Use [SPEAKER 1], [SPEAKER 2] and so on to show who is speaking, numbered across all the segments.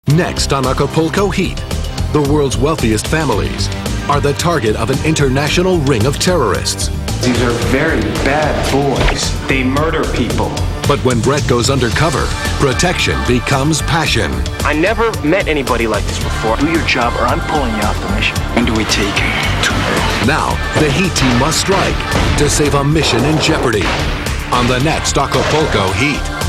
[SPEAKER 1] Next on Acapulco H.E.A.T, the world's wealthiest families are the target of an international ring of terrorists.
[SPEAKER 2] These are very bad boys. They murder people.
[SPEAKER 1] But when Brett goes undercover, protection becomes passion.
[SPEAKER 3] I never met anybody like this before.
[SPEAKER 4] Do your job or I'm pulling you off the mission.
[SPEAKER 2] When do we take him?
[SPEAKER 1] Now, the H.E.A.T team must strike to save a mission in jeopardy on the next Acapulco H.E.A.T.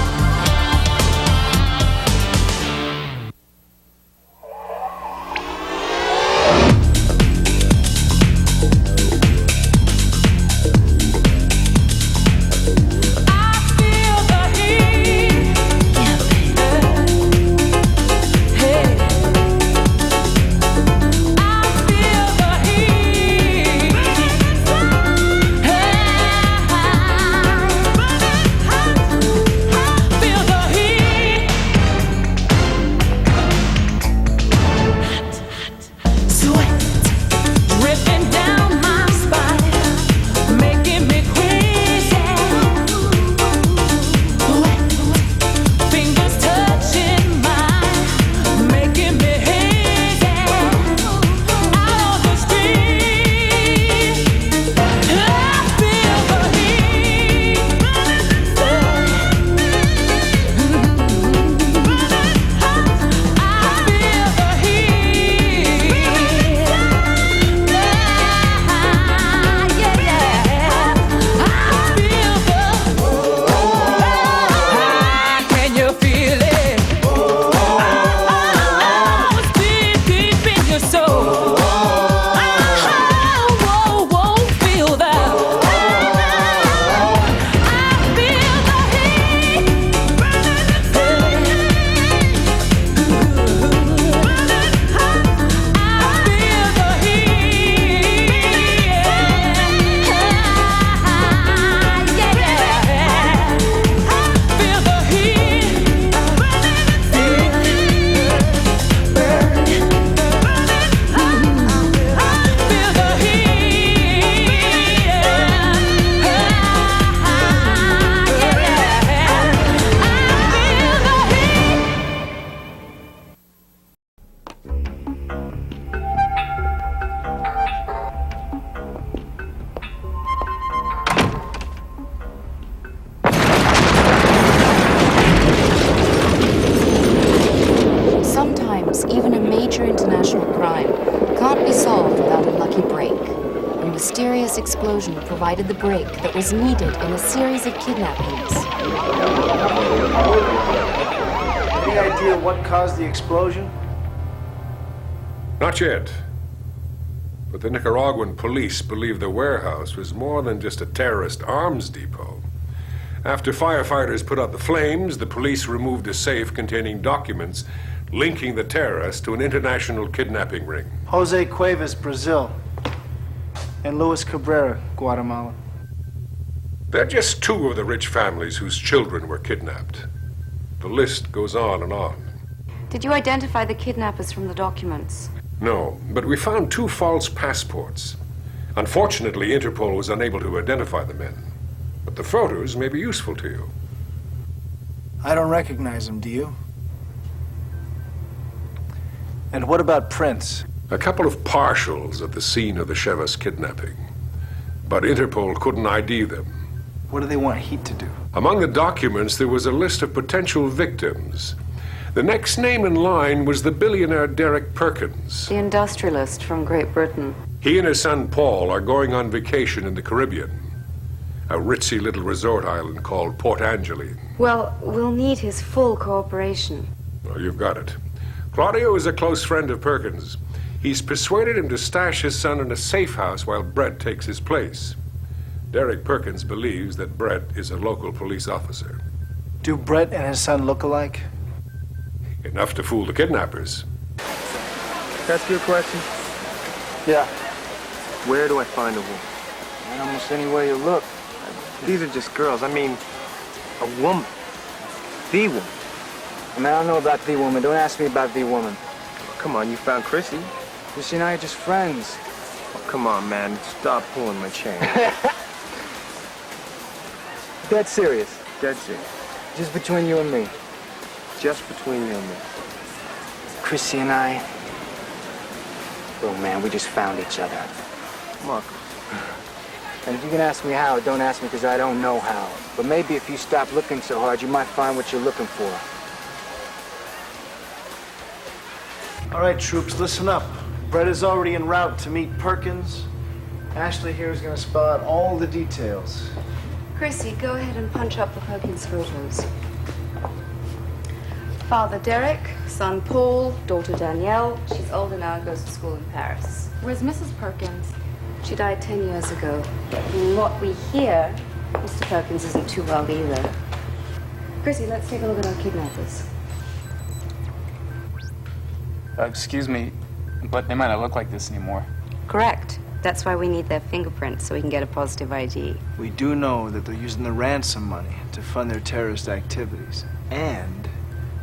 [SPEAKER 5] Even a major international crime can't be solved without a lucky break. A mysterious explosion provided the break that was needed in a series of kidnappings.
[SPEAKER 6] Any idea what caused the explosion?
[SPEAKER 7] Not yet. But the Nicaraguan police believe the warehouse was more than just a terrorist arms depot. After firefighters put out the flames, the police removed a safe containing documents linking the terrorists to an international kidnapping ring.
[SPEAKER 6] Jose Cuevas, Brazil, and Luis Cabrera, Guatemala.
[SPEAKER 7] They're just two of the rich families whose children were kidnapped. The list goes on and on.
[SPEAKER 5] Did you identify the kidnappers from the documents?
[SPEAKER 7] No, but we found two false passports. Unfortunately, Interpol was unable to identify the men. But the photos may be useful to you.
[SPEAKER 6] I don't recognize them, do you? And what about prints?
[SPEAKER 7] A couple of partials at the scene of the Chevas kidnapping. But Interpol couldn't ID them.
[SPEAKER 6] What do they want H.E.A.T to do?
[SPEAKER 7] Among the documents, there was a list of potential victims. The next name in line was the billionaire Derek Perkins.
[SPEAKER 5] The industrialist from Great Britain.
[SPEAKER 7] He and his son Paul are going on vacation in the Caribbean, a ritzy little resort island called Port Angeline.
[SPEAKER 5] Well, we'll need his full cooperation.
[SPEAKER 7] Well, you've got it. Claudio is a close friend of Perkins. He's persuaded him to stash his son in a safe house while Brett takes his place. Derek Perkins believes that Brett is a local police officer.
[SPEAKER 6] Do Brett and his son look alike?
[SPEAKER 7] Enough to fool the kidnappers.
[SPEAKER 3] That's your question?
[SPEAKER 6] Yeah.
[SPEAKER 3] Where do I find a woman?
[SPEAKER 6] And almost anywhere you look.
[SPEAKER 3] These are just girls. I mean, a woman. The woman.
[SPEAKER 6] I mean, I don't know about the woman. Don't ask me about the woman.
[SPEAKER 3] Oh, come on, you found Chrissy.
[SPEAKER 6] You see, now you're just friends.
[SPEAKER 3] Oh, come on, man. Stop pulling my chain.
[SPEAKER 6] Dead serious.
[SPEAKER 3] Dead serious.
[SPEAKER 6] Just between you and me.
[SPEAKER 3] Just between you and me.
[SPEAKER 4] Chrissy and I, oh man, we just found each other. Look, and if you can ask me how, don't ask me because I don't know how. But maybe if you stop looking so hard, you might find what you're looking for.
[SPEAKER 6] All right, troops, listen up. Brett is already en route to meet Perkins. Ashley here is going to spell out all the details.
[SPEAKER 5] Chrissy, go ahead and punch up the Perkins photos. Father Derek, son Paul, daughter Danielle. She's older now and goes to school in Paris.
[SPEAKER 8] Where's Mrs. Perkins?
[SPEAKER 5] She died 10 years ago. But from what we hear, Mr. Perkins isn't too well either. Chrissy, let's take a look at our kidnappers.
[SPEAKER 4] Excuse me, but they might not look like this anymore.
[SPEAKER 5] Correct. That's why we need their fingerprints so we can get a positive ID.
[SPEAKER 6] We do know that they're using the ransom money to fund their terrorist activities, and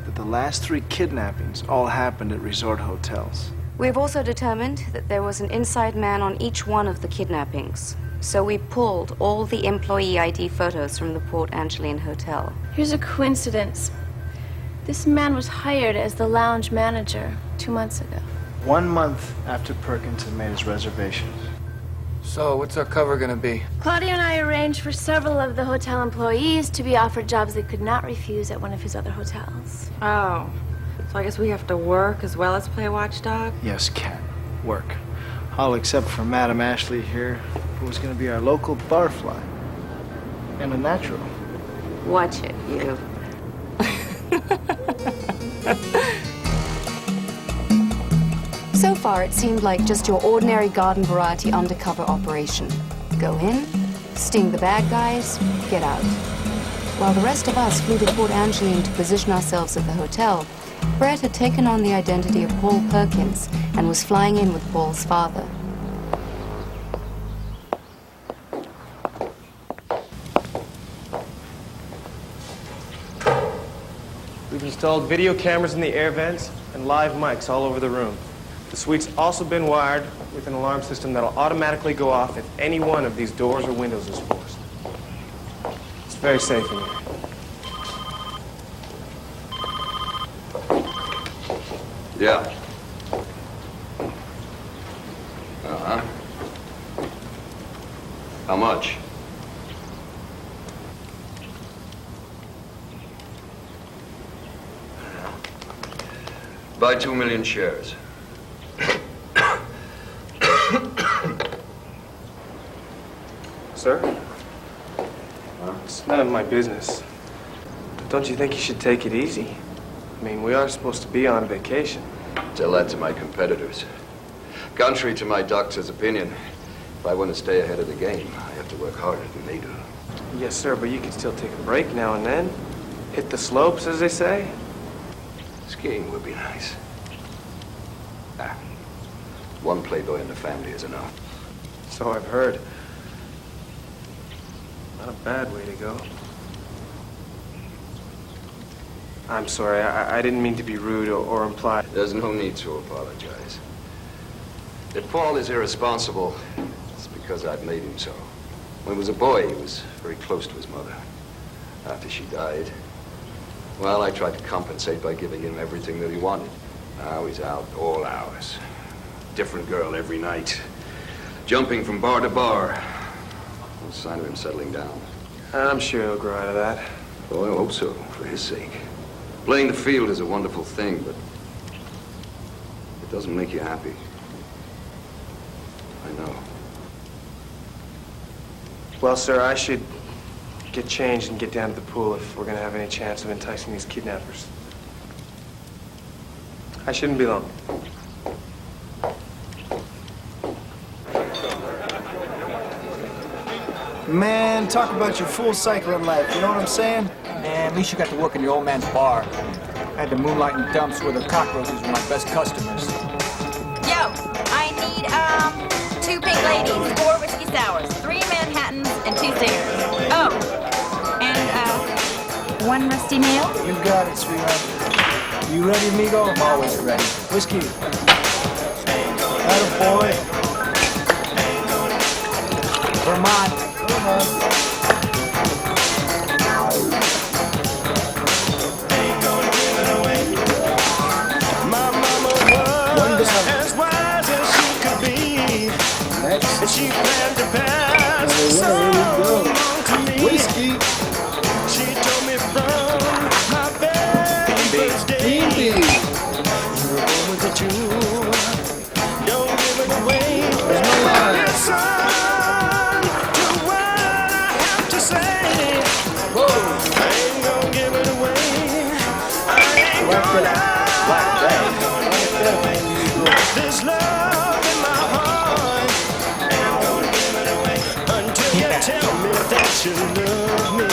[SPEAKER 6] that the last 3 kidnappings all happened at resort hotels.
[SPEAKER 5] We've also determined that there was an inside man on each one of the kidnappings. So we pulled all the employee ID photos from the Port Angeline Hotel.
[SPEAKER 8] Here's a coincidence. This man was hired as the lounge manager 2 months ago.
[SPEAKER 6] 1 month after Perkins had made his reservations.
[SPEAKER 4] So, what's our cover gonna be?
[SPEAKER 8] Claudia and I arranged for several of the hotel employees to be offered jobs they could not refuse at one of his other hotels.
[SPEAKER 9] Oh, so I guess we have to work as well as play watchdog?
[SPEAKER 6] Yes, Cat. Work. All except for Madam Ashley here, who was going to be our local barfly. And a natural.
[SPEAKER 5] Watch it, you. So far, it seemed like just your ordinary garden variety undercover operation. Go in, sting the bad guys, get out. While the rest of us flew to Port Angeline to position ourselves at the hotel, Brett had taken on the identity of Paul Perkins and was flying in with Paul's father.
[SPEAKER 3] We've installed video cameras in the air vents and live mics all over the room. The suite's also been wired with an alarm system that'll automatically go off if any one of these doors or windows is forced. It's very safe in here.
[SPEAKER 10] Yeah. Uh-huh. How much? Buy 2 million shares.
[SPEAKER 3] Sir? It's none of my business. But don't you think you should take it easy? I mean, we are supposed to be on vacation.
[SPEAKER 10] Tell that to my competitors. Contrary to my doctor's opinion, if I want to stay ahead of the game, I have to work harder than they do.
[SPEAKER 3] Yes, sir, but you can still take a break now and then. Hit the slopes, as they say.
[SPEAKER 10] Skiing would be nice. Ah, 1 playboy in the family is enough.
[SPEAKER 3] So I've heard. Not a bad way to go. I'm sorry, I didn't mean to be rude or imply.
[SPEAKER 10] There's no need to apologize. If Paul is irresponsible, it's because I've made him so. When he was a boy, he was very close to his mother. After she died, well, I tried to compensate by giving him everything that he wanted. Now he's out all hours. Different girl every night. Jumping from bar to bar. No sign of him settling down.
[SPEAKER 3] I'm sure he'll grow out of that.
[SPEAKER 10] Oh, I hope so, for his sake. Playing the field is a wonderful thing, but it doesn't make you happy. I know.
[SPEAKER 3] Well, sir, I should get changed and get down to the pool if we're going to have any chance of enticing these kidnappers. I shouldn't be long.
[SPEAKER 6] Man, talk about your full cycle in life, you know what I'm saying?
[SPEAKER 4] Man, at least you got to work in your old man's bar. I had to moonlight in dumps where the cockroaches were my best customers.
[SPEAKER 11] Yo, I need, 2 pink ladies, 4 whiskey sours, 3 Manhattans, and 2 singers. Oh, and, 1 musty nail?
[SPEAKER 6] You got it, sweetheart. You ready, amigo?
[SPEAKER 4] I'm always ready.
[SPEAKER 6] Whiskey. Attaboy.
[SPEAKER 4] Vermont.
[SPEAKER 12] My mama And she planned to pass some to me.
[SPEAKER 6] Whiskey.
[SPEAKER 12] She told me from my very first day. You're born with the truth. Don't give it away. Listen to what I have to say. I ain't gonna give it away. I ain't gonna lie. This love in my heart. I ain't gonna give it away until you tell me that you love me.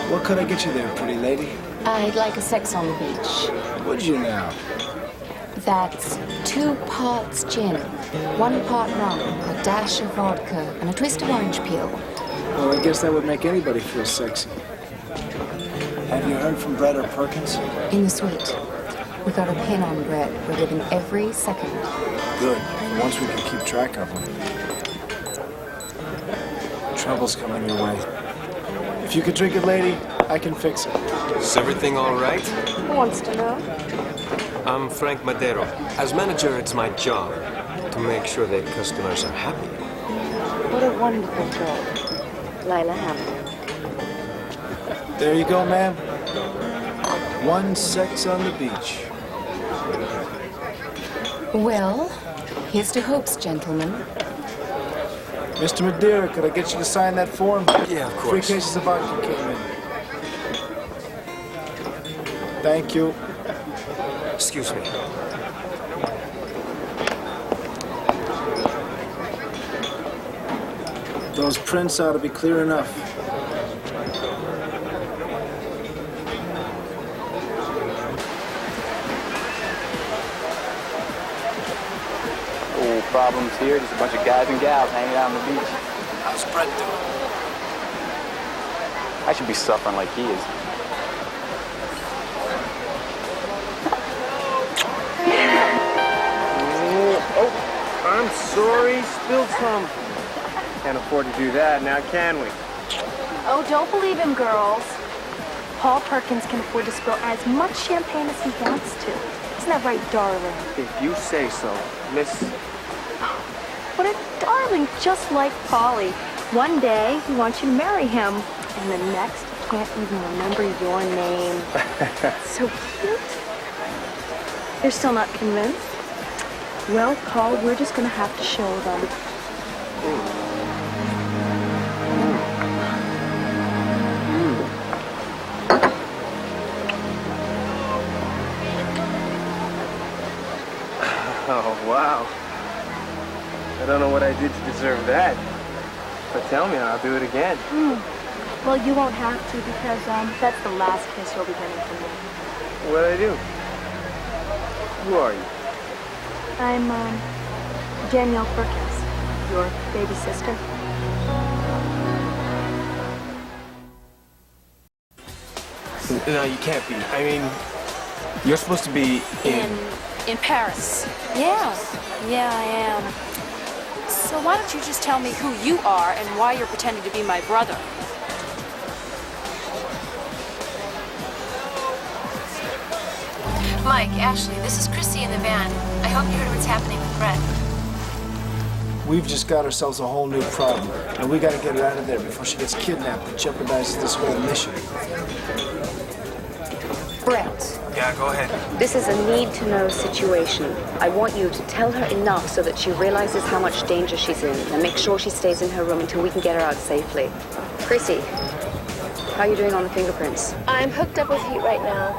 [SPEAKER 6] What could I get you there, pretty lady?
[SPEAKER 5] I'd like a sex on the beach.
[SPEAKER 6] Would you now?
[SPEAKER 5] That's 2 parts gin, 1 part rum, a dash of vodka, and a twist of orange peel.
[SPEAKER 6] Well, I guess that would make anybody feel sexy. Have you heard from Brett or Perkins?
[SPEAKER 5] In the suite. We got a pin on Brett. We're living every second.
[SPEAKER 6] Good. Once we can keep track of them. Trouble's coming your way. If you could drink it, lady, I can fix it.
[SPEAKER 13] Is everything all right?
[SPEAKER 5] Who wants to know?
[SPEAKER 13] I'm Frank Madero. As manager, it's my job to make sure that customers are happy.
[SPEAKER 5] What a wonderful girl. Lila Hammond.
[SPEAKER 6] There you go, ma'am. 1 sex on the beach.
[SPEAKER 5] Well, here's to hopes, gentlemen.
[SPEAKER 6] Mr. Madeira, could I get you to sign that form?
[SPEAKER 13] Yeah, of course.
[SPEAKER 6] 3 cases of vodka came in. Thank you.
[SPEAKER 13] Excuse me.
[SPEAKER 6] Those prints ought to be clear enough.
[SPEAKER 4] No problems here, just a bunch of guys and gals hanging out on the beach.
[SPEAKER 6] How's Brett doing?
[SPEAKER 4] I should be suffering like he is.
[SPEAKER 3] Oh, I'm sorry, spilled some. Can't afford to do that now, can we?
[SPEAKER 8] Oh, don't believe him, girls. Paul Perkins can afford to spill as much champagne as he wants to. Isn't that right, darling?
[SPEAKER 3] If you say so, Miss...
[SPEAKER 8] What a darling, just like Polly. One day, he wants you to marry him, and the next, he can't even remember your name. So cute. You're still not convinced? Well, Paul, we're just gonna have to show them.
[SPEAKER 3] Oh, wow. I don't know what I did to deserve that. But tell me, I'll do it again.
[SPEAKER 8] Well, you won't have to because that's the last kiss you'll be getting from me.
[SPEAKER 3] What'd I do? Who are you?
[SPEAKER 8] I'm, Danielle Perkins, your baby sister.
[SPEAKER 3] No, you can't be. I mean, you're supposed to be
[SPEAKER 14] In Paris. Yeah, I am. So why don't you just tell me who you are and why you're pretending to be my brother?
[SPEAKER 15] Mike, Ashley, this is Chrissy in the van. I hope you heard what's happening with Brett.
[SPEAKER 6] We've just got ourselves a whole new problem, and we gotta get her out of there before she gets kidnapped and jeopardizes this whole mission.
[SPEAKER 5] Brett,
[SPEAKER 13] Yeah, go ahead.
[SPEAKER 5] this is a need-to-know situation. I want you to tell her enough so that she realizes how much danger she's in, and make sure she stays in her room until we can get her out safely. Chrissy, how are you doing on the fingerprints?
[SPEAKER 8] I'm hooked up with Heat right now.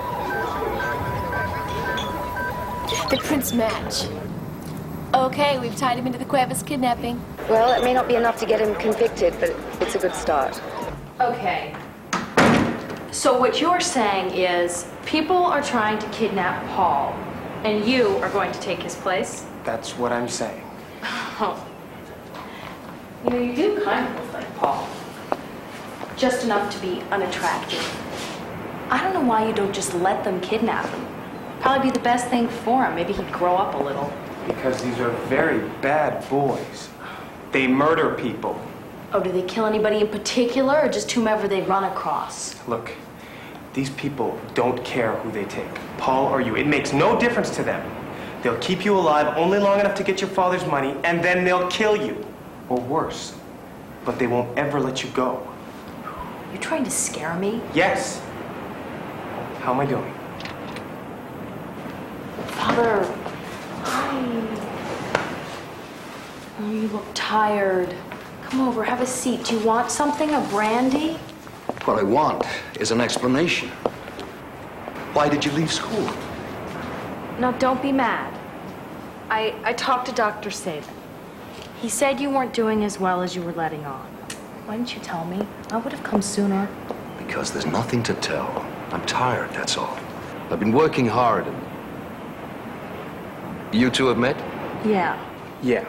[SPEAKER 8] The prints match. Okay, we've tied him into the Cuevas kidnapping.
[SPEAKER 5] Well, it may not be enough to get him convicted, but it's a good start.
[SPEAKER 14] Okay. So what you're saying is people are trying to kidnap Paul, and you are going to take his place?
[SPEAKER 3] That's what I'm saying.
[SPEAKER 14] Oh. You know, you do kind of look like Paul. Just enough to be unattractive. I don't know why you don't just let them kidnap him. Probably be the best thing for him. Maybe he'd grow up a little.
[SPEAKER 3] Because these are very bad boys. They murder people.
[SPEAKER 14] Oh, do they kill anybody in particular, or just whomever they run across?
[SPEAKER 3] Look, these people don't care who they take, Paul or you. It makes no difference to them. They'll keep you alive only long enough to get your father's money, and then they'll kill you. Or worse. But they won't ever let you go.
[SPEAKER 14] You're trying to scare me?
[SPEAKER 3] Yes. How am I doing?
[SPEAKER 14] Father, Oh, you look tired. Come over, have a seat. Do you want something, a brandy?
[SPEAKER 10] What I want is an explanation. Why did you leave school?
[SPEAKER 14] No, don't be mad. I talked to Dr. Sabin. He said you weren't doing as well as you were letting on. Why didn't you tell me? I would have come sooner.
[SPEAKER 10] Because there's nothing to tell. I'm tired, that's all. I've been working hard. You two have met?
[SPEAKER 14] Yeah.
[SPEAKER 3] Yeah.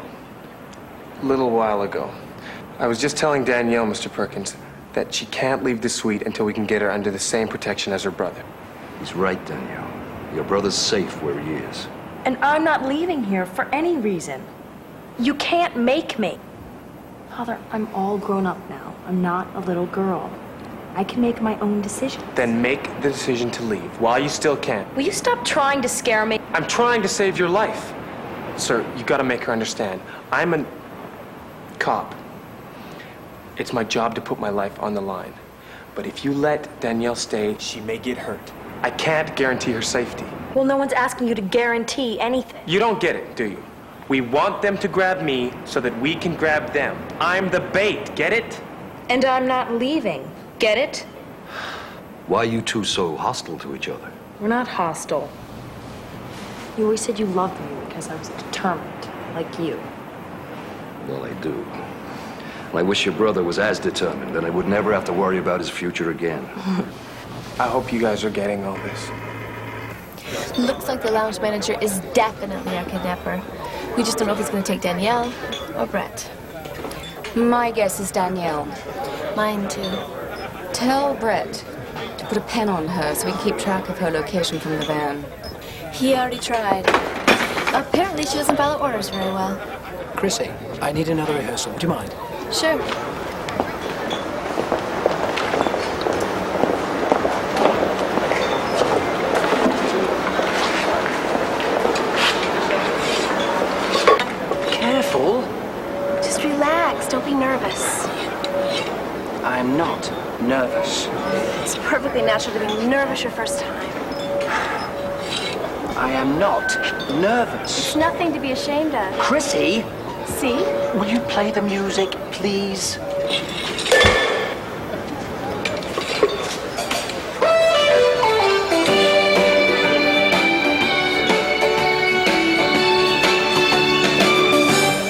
[SPEAKER 3] A little while ago. I was just telling Danielle, Mr. Perkins, that she can't leave the suite until we can get her under the same protection as her brother.
[SPEAKER 10] He's right, Danielle. Your brother's safe where he is.
[SPEAKER 14] And I'm not leaving here for any reason. You can't make me. Father, I'm all grown up now. I'm not a little girl. I can make my own decisions.
[SPEAKER 3] Then make the decision to leave while you still can.
[SPEAKER 14] Will you stop trying to scare me?
[SPEAKER 3] I'm trying to save your life. Sir, you gotta make her understand. I'm a cop. It's my job to put my life on the line. But if you let Danielle stay, she may get hurt. I can't guarantee her safety.
[SPEAKER 14] Well, no one's asking you to guarantee anything.
[SPEAKER 3] You don't get it, do you? We want them to grab me so that we can grab them. I'm the bait, get it?
[SPEAKER 14] And I'm not leaving. Get it?
[SPEAKER 10] Why are you two so hostile to each other?
[SPEAKER 14] We're not hostile. You always said you loved me because I was determined, like you.
[SPEAKER 10] Well, I do. And I wish your brother was as determined, then I would never have to worry about his future again.
[SPEAKER 3] I hope you guys are getting all this.
[SPEAKER 15] Looks like the lounge manager is definitely our kidnapper. We just don't know if he's going to take Danielle or Brett.
[SPEAKER 5] My guess is Danielle.
[SPEAKER 15] Mine too.
[SPEAKER 5] Tell Brett to put a pen on her so we can keep track of her location from the van.
[SPEAKER 15] He already tried. Apparently she doesn't follow orders very well.
[SPEAKER 16] Chrissy, I need another rehearsal. Do you mind?
[SPEAKER 15] Sure.
[SPEAKER 16] Careful.
[SPEAKER 15] Just relax. Don't be nervous.
[SPEAKER 16] I'm not nervous.
[SPEAKER 15] It's perfectly natural to be nervous your first time.
[SPEAKER 16] I am not nervous.
[SPEAKER 15] It's nothing to be ashamed of.
[SPEAKER 16] Chrissy!
[SPEAKER 15] See?
[SPEAKER 16] Will you play the music, please?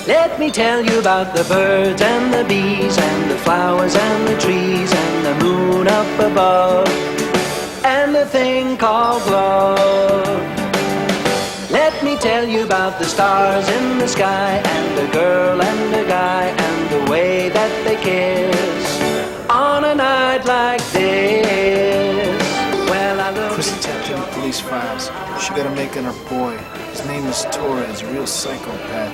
[SPEAKER 16] Let me tell you about the birds and the bees and the flowers and the trees and the moon up above and the thing called love. Let me tell you about the stars in the sky and a girl and a guy and the way that they kiss on a night like this. Well, I love
[SPEAKER 6] Chrissy tapped into police files. She got a make on her boy. His name is Torres, a real psychopath.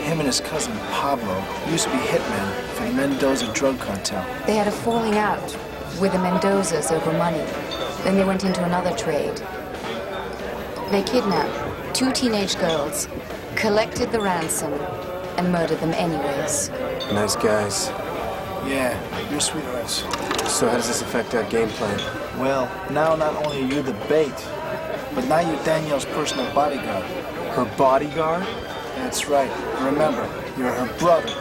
[SPEAKER 6] Him and his cousin Pablo used to be hitmen for the Mendoza drug cartel.
[SPEAKER 5] They had a falling out with the Mendozas over money. Then they went into another trade. They kidnapped 2 teenage girls, collected the ransom, and murdered them anyways.
[SPEAKER 3] Nice guys.
[SPEAKER 6] Yeah, you're sweethearts.
[SPEAKER 3] So how does this affect our game plan?
[SPEAKER 6] Well, now not only are you the bait, but now you're Danielle's personal bodyguard.
[SPEAKER 3] Her bodyguard?
[SPEAKER 6] That's right. Remember, you're her brother.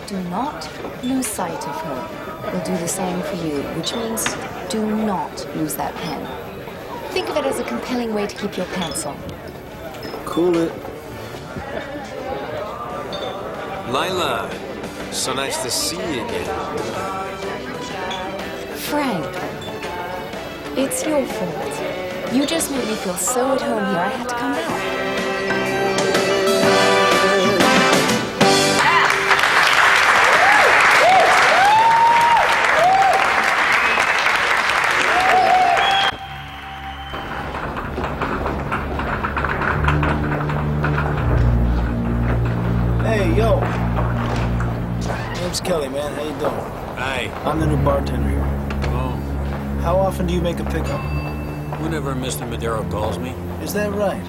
[SPEAKER 5] Do not lose sight of her. We'll do the same for you, which means do not lose that pen. Think of it as a compelling way to keep your pants on.
[SPEAKER 6] Cool it.
[SPEAKER 13] Lila, so nice to see you again.
[SPEAKER 5] Frank, it's your fault. You just made me feel so at home here, I had to come back.
[SPEAKER 6] name's Kelly, man. How you doing?
[SPEAKER 17] Hi.
[SPEAKER 6] I'm the new bartender here.
[SPEAKER 17] Oh.
[SPEAKER 6] How often do you make a pickup?
[SPEAKER 17] Whenever Mr. Madero calls me.
[SPEAKER 6] Is that right?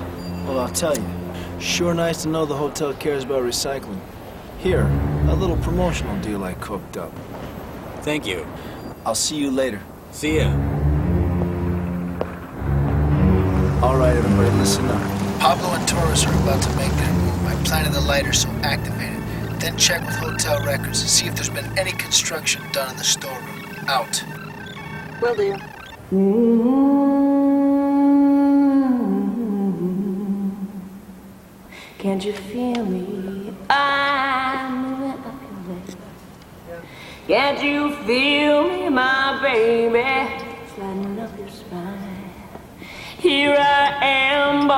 [SPEAKER 6] Well, I'll tell you. Sure nice to know the hotel cares about recycling. Here, a little promotional deal I cooked up.
[SPEAKER 17] Thank you.
[SPEAKER 6] I'll see you later.
[SPEAKER 17] See ya.
[SPEAKER 6] All right, everybody, listen up. Pablo and Torres are about to make their move. I planted the lighter, so activate it. Then check with hotel records and see if there's been any construction done in the storeroom. Out.
[SPEAKER 11] Will do.
[SPEAKER 14] Can't you feel me? I'm moving up your leg. Can't you feel me, my baby? Sliding up your spine. Here I am, boy.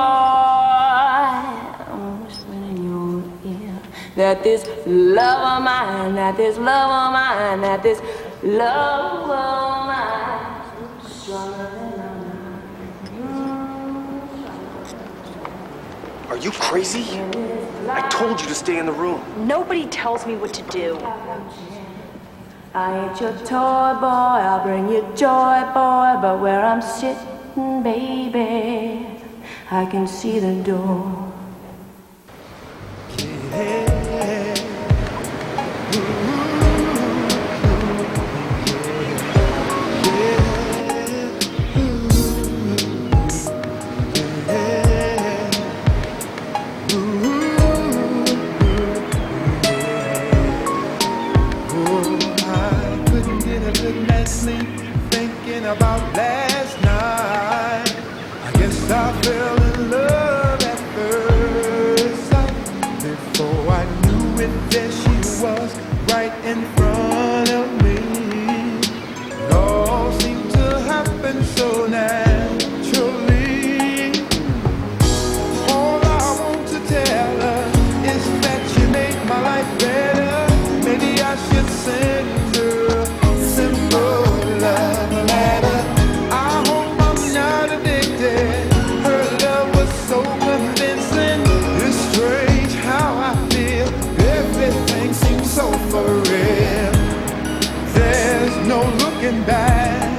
[SPEAKER 14] I'm whispering in your ear that this love of mine, that this love of mine, that this love of mine is stronger than
[SPEAKER 3] Are you crazy? I told you to stay in the room.
[SPEAKER 14] Nobody tells me what to do. I ain't your toy boy, I'll bring you joy, boy, but where I'm sitting, baby, I can see the door.
[SPEAKER 12] About last night, I guess I fell in love at first sight. Before I knew it, there she was, right in front of me. It all seemed to happen so naturally. All I want to tell her is that you make my life better. Maybe I should send her a simple love letter. So for real, there's no looking back.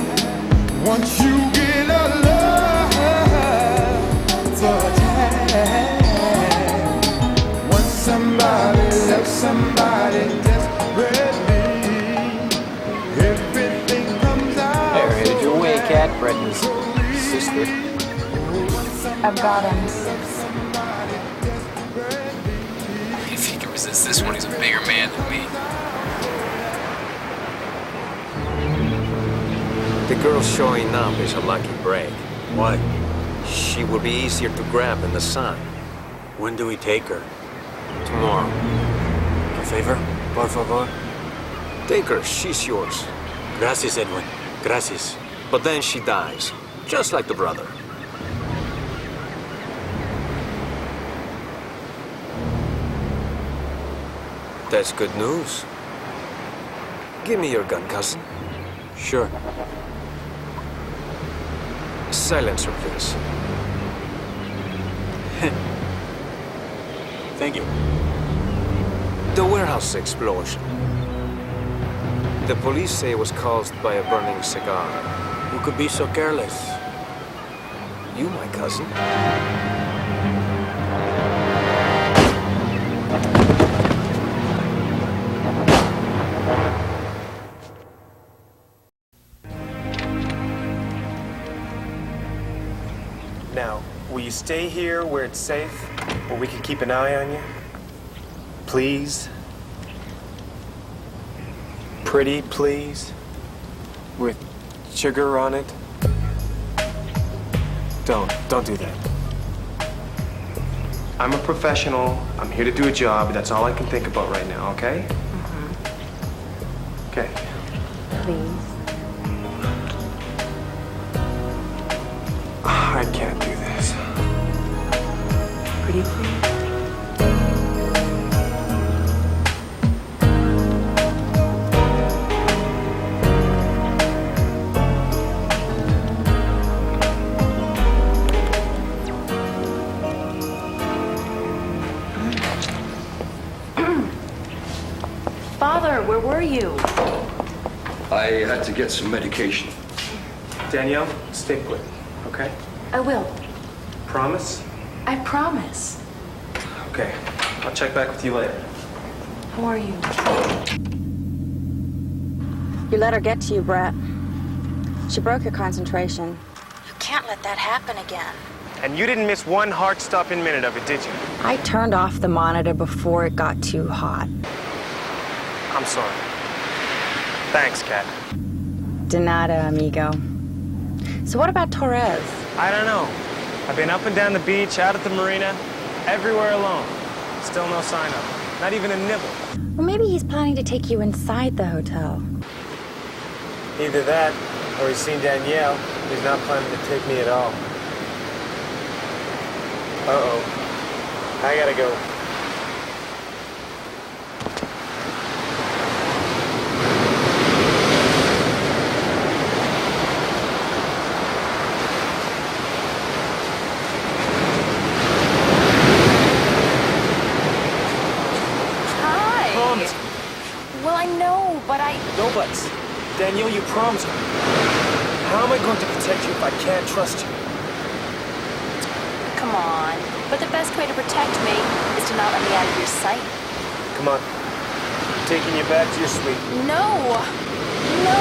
[SPEAKER 12] Once you get a love for time, once somebody loves somebody desperately, everything comes out.
[SPEAKER 4] There, headed your way, cat. Brendan's sister.
[SPEAKER 5] I've got him.
[SPEAKER 18] If he can resist this one, he's a bigger man than me.
[SPEAKER 13] The girl showing up is a lucky break. Why? She will be easier to grab in the sun.
[SPEAKER 17] When do we take her?
[SPEAKER 13] Tomorrow.
[SPEAKER 17] A favor? Por favor?
[SPEAKER 13] Take her, she's yours.
[SPEAKER 17] Gracias, Edwin. Gracias.
[SPEAKER 13] But then she dies, just like the brother. That's good news. Give me your gun, cousin.
[SPEAKER 17] Sure.
[SPEAKER 13] Silencer, please.
[SPEAKER 17] Thank you.
[SPEAKER 13] The warehouse explosion. The police say it was caused by a burning cigar.
[SPEAKER 17] Who could be so careless?
[SPEAKER 13] You, my cousin.
[SPEAKER 3] Now, will you stay here where it's safe, where we can keep an eye on you? Please? Pretty, please? With sugar on it? Don't do that. I'm a professional. I'm here to do a job. That's all I can think about right now, okay? Okay.
[SPEAKER 14] Please.
[SPEAKER 3] I can't do this.
[SPEAKER 14] Pretty please. Father, where were you?
[SPEAKER 10] I had to get some medication.
[SPEAKER 3] Danielle, stay put, okay?
[SPEAKER 14] I will.
[SPEAKER 3] Promise?
[SPEAKER 14] I promise.
[SPEAKER 3] Okay, I'll check back with you later.
[SPEAKER 14] How are you?
[SPEAKER 11] You let her get to you, Brett. She broke your concentration. You can't let that happen again.
[SPEAKER 3] And you didn't miss one heart-stopping minute of it, did you?
[SPEAKER 11] I turned off the monitor before it got too hot.
[SPEAKER 3] I'm sorry. Thanks, Kat.
[SPEAKER 11] De nada, amigo. So what about Torres?
[SPEAKER 3] I don't know. I've been up and down the beach, out at the marina, everywhere alone. Still no sign of him. Not even a nibble.
[SPEAKER 11] Well, maybe he's planning to take you inside the hotel.
[SPEAKER 3] Either that, or he's seen Danielle. He's not planning to take me at all. Uh-oh. I gotta go.
[SPEAKER 14] Hi.
[SPEAKER 3] Promise.
[SPEAKER 14] Well, I know, but
[SPEAKER 3] No buts. Danielle, you promised me. How am I going to protect you if I can't trust you?
[SPEAKER 14] Come on. But the best way to protect me is to not let me out of your sight.
[SPEAKER 3] Come on. I'm taking you back to your suite.
[SPEAKER 14] No! No!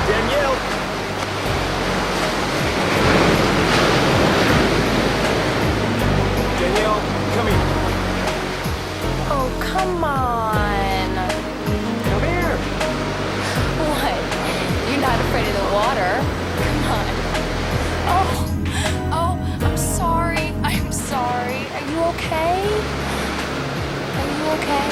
[SPEAKER 3] Danielle! Danielle, come here.
[SPEAKER 14] Oh, come on.
[SPEAKER 3] Come here.
[SPEAKER 14] What? You're not afraid of the water? Come on. Oh, I'm sorry. I'm sorry. Are you okay? Are you okay?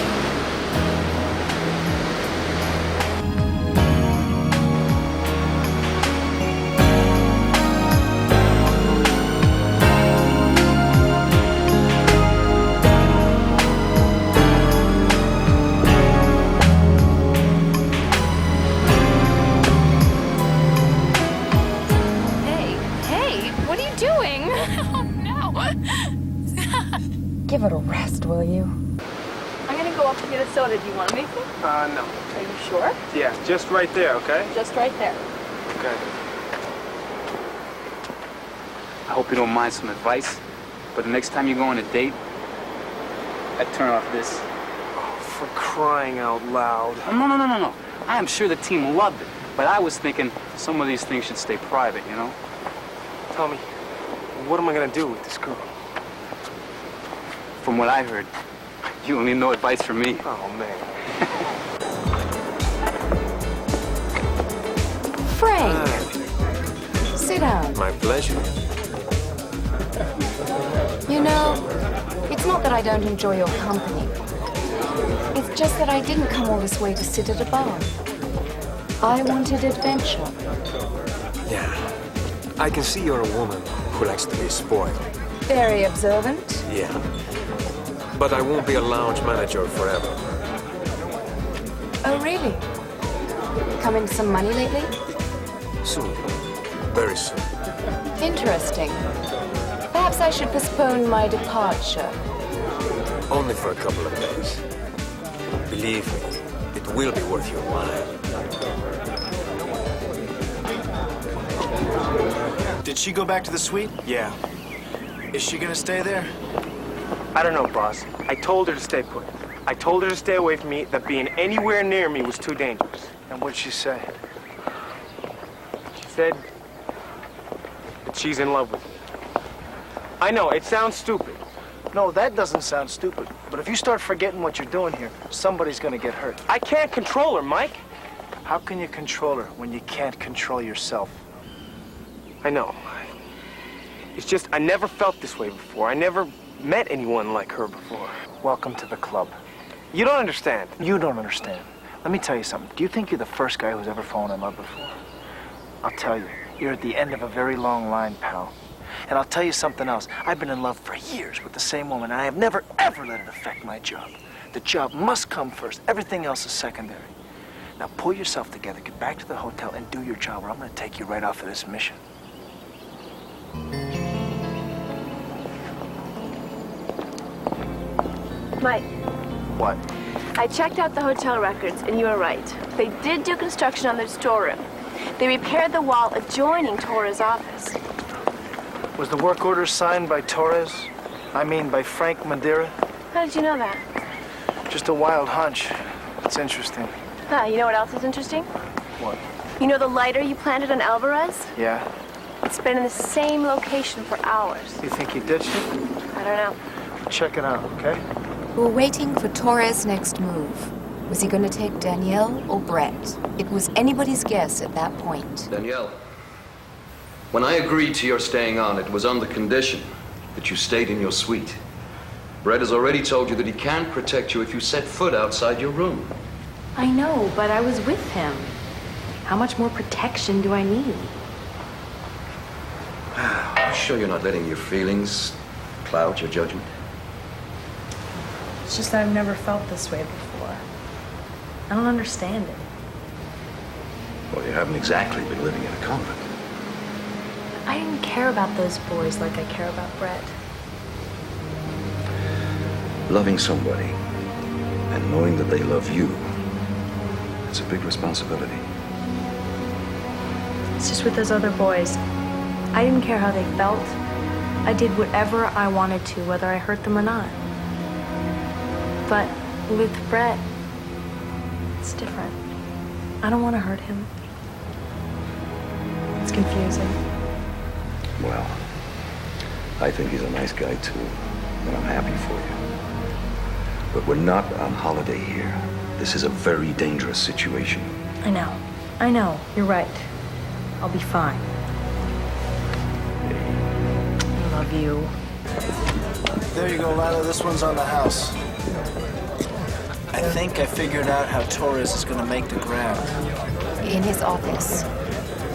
[SPEAKER 11] Give it a rest, will you?
[SPEAKER 14] I'm gonna go up and get a soda. Do you want anything?
[SPEAKER 3] No.
[SPEAKER 14] Are you sure?
[SPEAKER 3] Yeah, just right there, okay?
[SPEAKER 14] Just right there.
[SPEAKER 3] Okay.
[SPEAKER 19] I hope you don't mind some advice, but the next time you go on a date, I'd turn off this.
[SPEAKER 3] Oh, for crying out loud.
[SPEAKER 19] Oh, no. I am sure the team loved it, but I was thinking some of these things should stay private, you know?
[SPEAKER 3] Tell me, what am I gonna do with this girl?
[SPEAKER 19] From what I heard, you don't need no advice from me.
[SPEAKER 3] Oh, man.
[SPEAKER 5] Frank! Sit down.
[SPEAKER 13] My pleasure.
[SPEAKER 5] You know, it's not that I don't enjoy your company. It's just that I didn't come all this way to sit at a bar. I wanted adventure.
[SPEAKER 13] Yeah. I can see you're a woman who likes to be spoiled.
[SPEAKER 5] Very observant.
[SPEAKER 13] Yeah. But I won't be a lounge manager forever.
[SPEAKER 5] Oh, really? Come into some money lately?
[SPEAKER 13] Soon. Very soon.
[SPEAKER 5] Interesting. Perhaps I should postpone my departure.
[SPEAKER 13] Only for a couple of days. Believe me, it will be worth your while.
[SPEAKER 6] Did she go back to the suite?
[SPEAKER 3] Yeah.
[SPEAKER 6] Is she gonna stay there?
[SPEAKER 3] I don't know, boss. I told her to stay put. I told her to stay away from me, that being anywhere near me was too dangerous.
[SPEAKER 6] And what'd she say?
[SPEAKER 3] She said that she's in love with me. I know, it sounds stupid.
[SPEAKER 6] No, that doesn't sound stupid. But if you start forgetting what you're doing here, somebody's gonna get hurt.
[SPEAKER 3] I can't control her, Mike.
[SPEAKER 6] How can you control her when you can't control yourself?
[SPEAKER 3] I know. It's just, I never felt this way before. I never met anyone like her before.
[SPEAKER 6] Welcome to the club.
[SPEAKER 3] You don't understand.
[SPEAKER 6] You don't understand. Let me tell you something. Do you think you're the first guy who's ever fallen in love before? I'll tell you, you're at the end of a very long line, pal. And I'll tell you something else. I've been in love for years with the same woman, and I have never, ever let it affect my job. The job must come first. Everything else is secondary. Now pull yourself together, get back to the hotel, and do your job, or I'm going to take you right off of this mission.
[SPEAKER 8] Mike,
[SPEAKER 6] What?
[SPEAKER 15] I checked out the hotel records, and you were right. They did do construction on their storeroom. They repaired the wall adjoining Torres' office.
[SPEAKER 6] Was the work order signed by Torres? I mean, by Frank Madeira?
[SPEAKER 15] How did you know that?
[SPEAKER 6] Just a wild hunch. It's interesting.
[SPEAKER 15] Huh, you know what else is interesting?
[SPEAKER 6] What?
[SPEAKER 15] You know the lighter you planted on Alvarez?
[SPEAKER 6] Yeah?
[SPEAKER 15] It's been in the same location for hours.
[SPEAKER 6] You think he ditched it?
[SPEAKER 15] I don't know.
[SPEAKER 6] Check it out, okay?
[SPEAKER 5] We were waiting for Torres' next move. Was he going to take Danielle or Brett? It was anybody's guess at that point.
[SPEAKER 10] Danielle, when I agreed to your staying on, it was on the condition that you stayed in your suite. Brett has already told you that he can't protect you if you set foot outside your room.
[SPEAKER 14] I know, but I was with him. How much more protection do I need?
[SPEAKER 10] I'm sure you're not letting your feelings cloud your judgment.
[SPEAKER 14] It's just that I've never felt this way before. I don't understand it.
[SPEAKER 10] Well, you haven't exactly been living in a convent.
[SPEAKER 14] I didn't care about those boys like I care about Brett.
[SPEAKER 10] Loving somebody and knowing that they love you, it's a big responsibility.
[SPEAKER 14] It's just with those other boys. I didn't care how they felt. I did whatever I wanted to, whether I hurt them or not. But with Brett, it's different. I don't want to hurt him. It's confusing.
[SPEAKER 10] Well, I think he's a nice guy too, and I'm happy for you. But we're not on holiday here. This is a very dangerous situation.
[SPEAKER 14] I know. You're right. I'll be fine. I love you.
[SPEAKER 6] There you go, Lila. This one's on the house. I think I figured out how Torres is gonna make the grab.
[SPEAKER 5] In his office,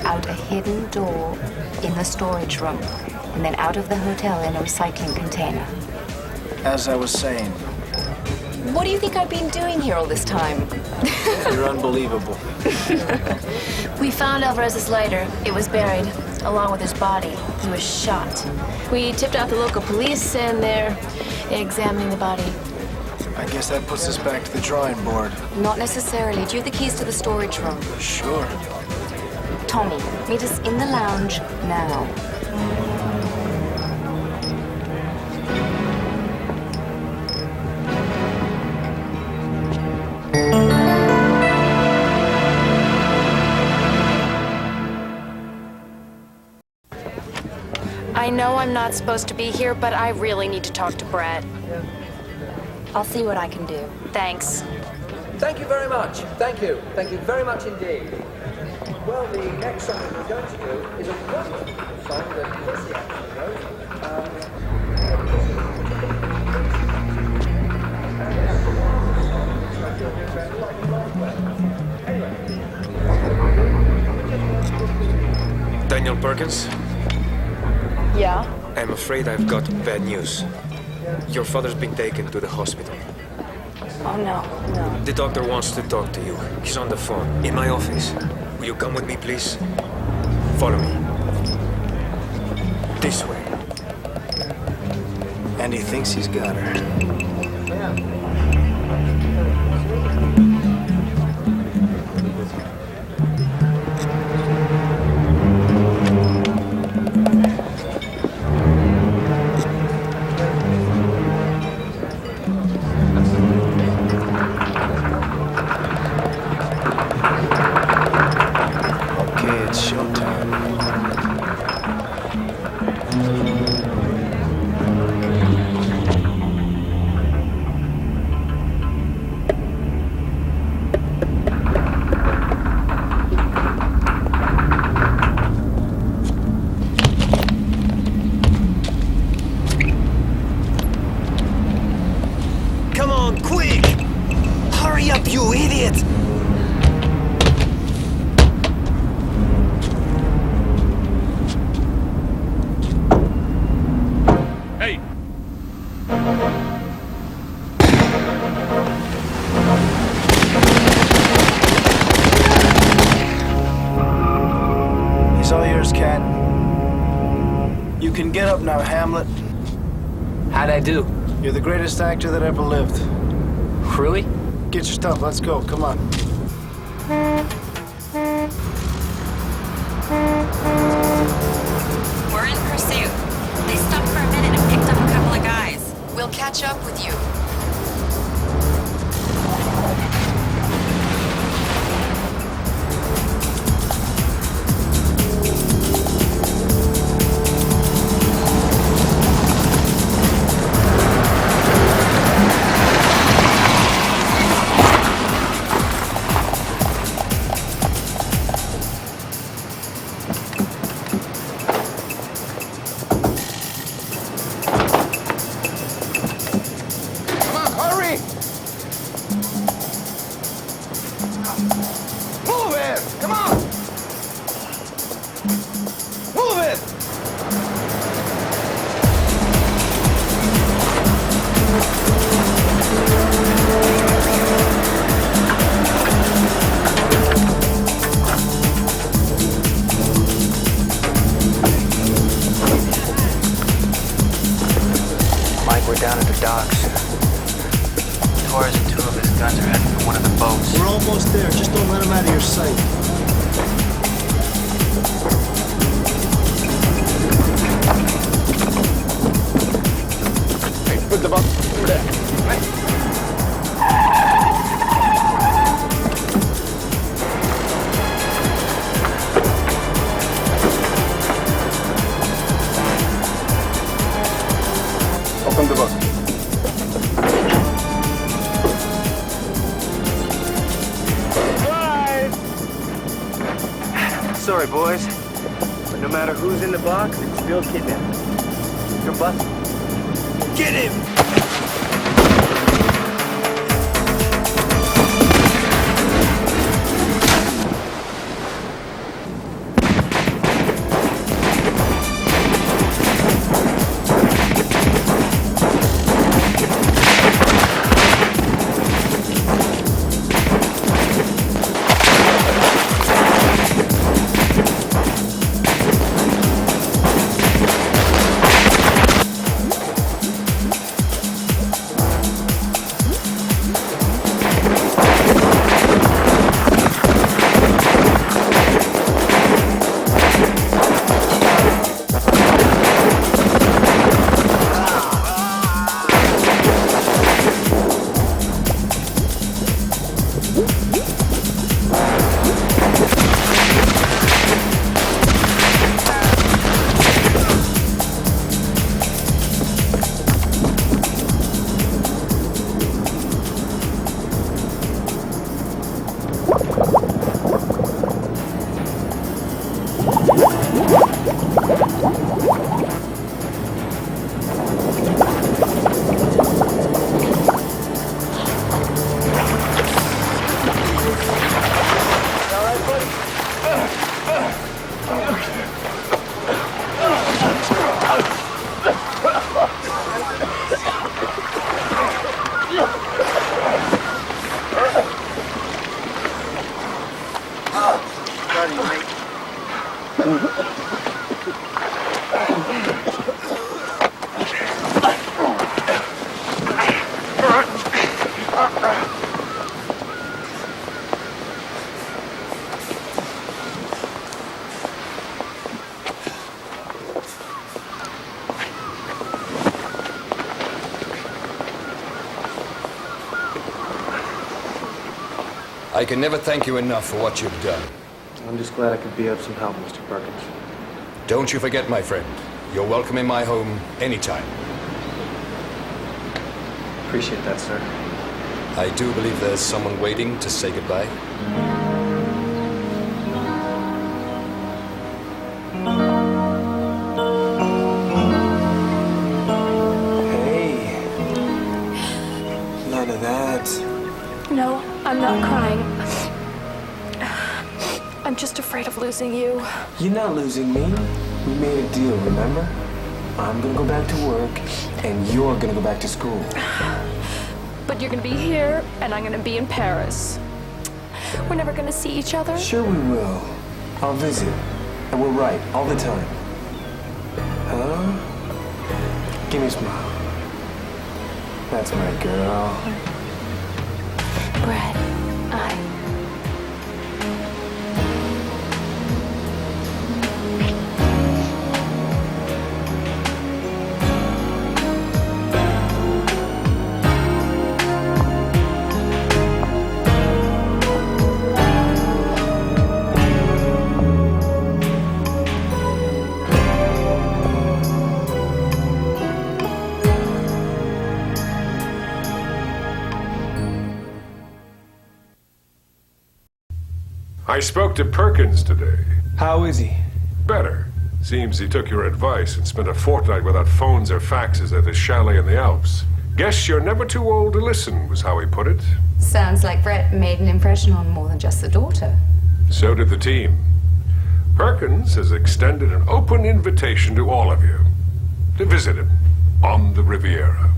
[SPEAKER 5] out a hidden door in the storage room, and then out of the hotel in a recycling container.
[SPEAKER 6] As I was saying,
[SPEAKER 5] What do you think I've been doing here all this time?
[SPEAKER 6] you're unbelievable.
[SPEAKER 15] We found Alvarez's lighter. It was buried, along with his body. He was shot. We tipped out the local police, and they're examining the body.
[SPEAKER 6] I guess that puts us back to the drawing board.
[SPEAKER 5] Not necessarily. Do you have the keys to the storage room?
[SPEAKER 6] Sure.
[SPEAKER 5] Tommy, meet us in the lounge now.
[SPEAKER 14] I know I'm not supposed to be here, but I really need to talk to Brett.
[SPEAKER 5] I'll see what I can do.
[SPEAKER 14] Thanks.
[SPEAKER 20] Thank you very much. Thank you. Thank you very much indeed. Well, the next song that we're going to do is a wonderful song that Chrissy actually wrote.
[SPEAKER 13] Daniel Perkins?
[SPEAKER 14] Yeah?
[SPEAKER 13] I'm afraid I've got bad news. Your father's been taken to the hospital.
[SPEAKER 14] Oh, no.
[SPEAKER 13] The doctor wants to talk to you. He's on the phone, in my office. Will you come with me, please? Follow me. This way.
[SPEAKER 6] And he thinks he's got her.
[SPEAKER 20] How'd I do?
[SPEAKER 6] You're the greatest actor that ever lived.
[SPEAKER 17] Really?
[SPEAKER 6] Get your stuff, let's go, come on.
[SPEAKER 11] We're in pursuit. They stopped for a minute and picked up a couple of guys.
[SPEAKER 5] We'll catch up with you.
[SPEAKER 4] We're down at the docks. Torres and two of his guns are heading for one of the boats.
[SPEAKER 6] We're almost there. Just don't let him out of your sight.
[SPEAKER 12] Hey, put the boat over there. Right. Open the boat.
[SPEAKER 3] Sorry, boys, but no matter who's in the box, it's still kidnapping. You're busted.
[SPEAKER 12] Get him!
[SPEAKER 21] I can never thank you enough for what you've done.
[SPEAKER 3] I'm just glad I could be of some help, Mr. Perkins.
[SPEAKER 21] Don't you forget, my friend. You're welcome in my home anytime.
[SPEAKER 3] Appreciate that, sir.
[SPEAKER 21] I do believe there's someone waiting to say goodbye.
[SPEAKER 2] Hey. None of that.
[SPEAKER 14] No, I'm not crying. I'm just afraid of losing you.
[SPEAKER 2] You're not losing me. We made a deal, remember? I'm gonna go back to work, and you're gonna go back to school.
[SPEAKER 14] But you're gonna be here, and I'm gonna be in Paris. We're never gonna see each other.
[SPEAKER 2] Sure we will. I'll visit, and we're right all the time. Huh? Give me a smile. That's my girl.
[SPEAKER 15] Brett,
[SPEAKER 7] I spoke to Perkins today.
[SPEAKER 3] How is he?
[SPEAKER 7] Better. Seems he took your advice and spent a fortnight without phones or faxes at his chalet in the Alps. Guess you're never too old to listen, was how he put it.
[SPEAKER 5] Sounds like Brett made an impression on more than just the daughter.
[SPEAKER 7] So did the team. Perkins has extended an open invitation to all of you to visit him on the Riviera.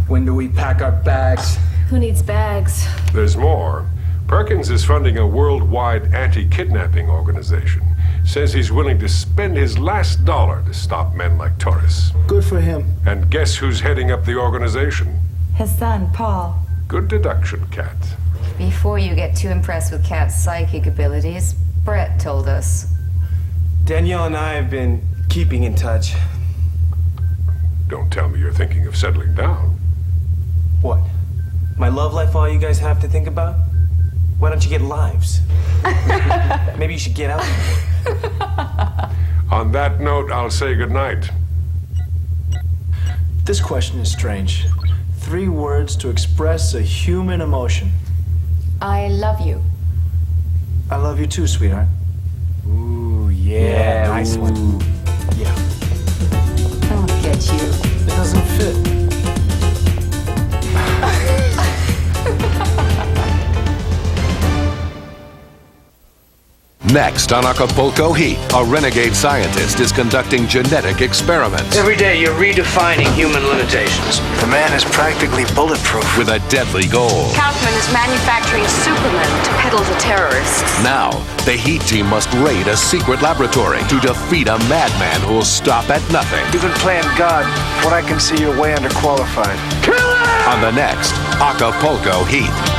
[SPEAKER 6] When do we pack our bags?
[SPEAKER 15] who needs bags?
[SPEAKER 7] There's more. Perkins is funding a worldwide anti-kidnapping organization. Says he's willing to spend his last dollar to stop men like Torres.
[SPEAKER 6] Good for him.
[SPEAKER 7] And guess who's heading up the organization?
[SPEAKER 9] His son, Paul.
[SPEAKER 7] Good deduction, Kat.
[SPEAKER 5] Before you get too impressed with Kat's psychic abilities, Brett told us.
[SPEAKER 3] Danielle and I have been keeping in touch.
[SPEAKER 7] Don't tell me you're thinking of settling down.
[SPEAKER 3] What? My love life all you guys have to think about? Why don't you get lives? Maybe you should get out.
[SPEAKER 7] On that note, I'll say goodnight.
[SPEAKER 6] This question is strange. 3 words to express a human emotion.
[SPEAKER 5] I love you.
[SPEAKER 6] I love you too, sweetheart.
[SPEAKER 3] Ooh, yeah, nice one.
[SPEAKER 6] Yeah.
[SPEAKER 5] I'll get you.
[SPEAKER 6] It doesn't fit.
[SPEAKER 1] Next on Acapulco H.E.A.T, a renegade scientist is conducting genetic experiments.
[SPEAKER 22] Every day you're redefining human limitations.
[SPEAKER 6] The man is practically bulletproof.
[SPEAKER 1] With a deadly goal.
[SPEAKER 23] Kaufman is manufacturing Superman to peddle to terrorists.
[SPEAKER 1] Now, the H.E.A.T team must raid a secret laboratory to defeat a madman who will stop at nothing.
[SPEAKER 6] You've been playing God. What I can see, you're way underqualified.
[SPEAKER 1] On the next Acapulco H.E.A.T.